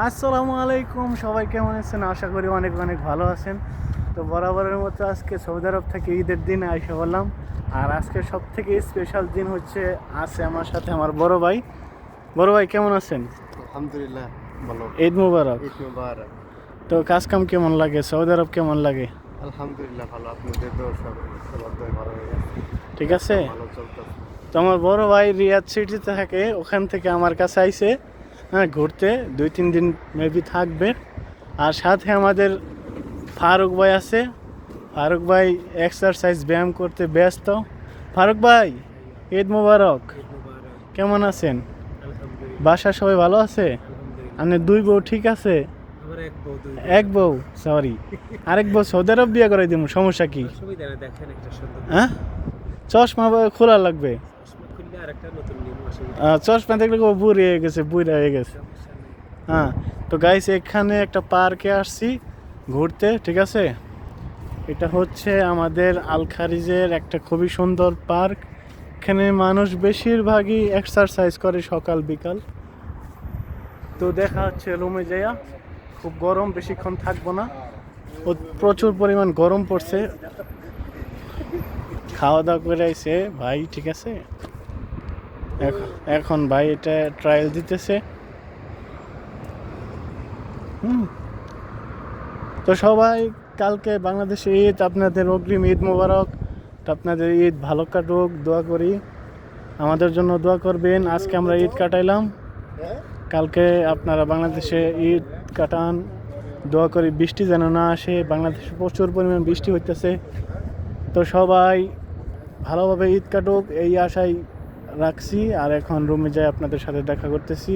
আসসালামু আলাইকুম, সবাই কেমন আছেন? আশা করি অনেক অনেক ভালো আছেন। তো বরাবরের মতো আজকে সৌদি আরব থেকে ঈদের দিনে আইসা বললাম। আর আজকে সব থেকে স্পেশাল দিন হচ্ছে, আছে আমার সাথে আমার বড় ভাই। বড় ভাই কেমন আছেন? আলহামদুলিল্লাহ ভালো। ঈদ মুবারক। ঈদ মুবারক। তো কাজ কাম কেমন লাগে? সৌদি আরব কেমন লাগে? আলহামদুলিল্লাহ ভালো। আপনাদের তো সবার তো ভালো হয়ে গেছে। ঠিক আছে। কাজকাম ভালো চলতেছে। তো আমার বড় ভাই রিয়াদ সিটিতে থাকে, ওখান থেকে আমার কাছে আইছে, হ্যাঁ, ঘুরতে 2-3 দিন মেবি থাকবে। আর সাথে আমাদের ফারুক ভাই আছে। ফারুক ভাই এক্সারসাইজ ব্যায়াম করতে ব্যস্ত। ফারুক ভাই, ঈদ মুবারক। ঈদ মুবারক। কেমন আছেন? আলহামদুলিল্লাহ। বাসার সবাই ভালো আছে? আলহামদুলিল্লাহ। আপনি দুই বউ ঠিক আছে? আমার এক বউ দুই এক বউ, সরি, আরেক বউ সৌদি আরব বিয়ে করে দিব, সমস্যা কি? অসুবিধা নেই, দেখেন একটা সুন্দর হ্যাঁ, চশমা খোলা লাগবে। চশমা খুললে আরেকটা নতুন নিব, অসুবিধা চশমা দেখলে বুড়ি হয়ে গেছে, বুড়া হয়ে গেছে। সমস্যা নেই। হ্যাঁ। তো গাইস, এখানে একটা পার্কে আসছি ঘুরতে, ঠিক আছে। এটা হচ্ছে আমাদের আল খারিজের একটা খুবই সুন্দর পার্ক। এখানে মানুষ বেশিরভাগই এক্সারসাইজ করে সকাল বিকাল। তো দেখা হচ্ছে রুমে যাইয়া। খুব গরম, বেশিক্ষণ থাকবো না, প্রচুর পরিমাণ গরম পড়ছে। খাওয়া দাওয়া করে আইছে ভাই, ঠিক আছে। এখন ভাই এটা ট্রায়াল দিতেছে। হুম। তো সবাই, কালকে বাংলাদেশে ঈদ, আপনাদের অগ্রিম ঈদ মোবারক। তো আপনাদের ঈদ ভালো কাটুক, দোয়া করি। আমাদের জন্য দোয়া করবেন। আজকে আমরা ঈদ কাটাইলাম, কালকে আপনারা বাংলাদেশে ঈদ কাটান। দোয়া করি বৃষ্টি যেন না আসে, বাংলাদেশে প্রচুর পরিমাণ বৃষ্টি হইতেছে। তো সবাই ভালোভাবে ঈদ কাটুক এই আশায় রাখছি। আর এখন রুমে যাই, আপনাদের সাথে দেখা করতেছি।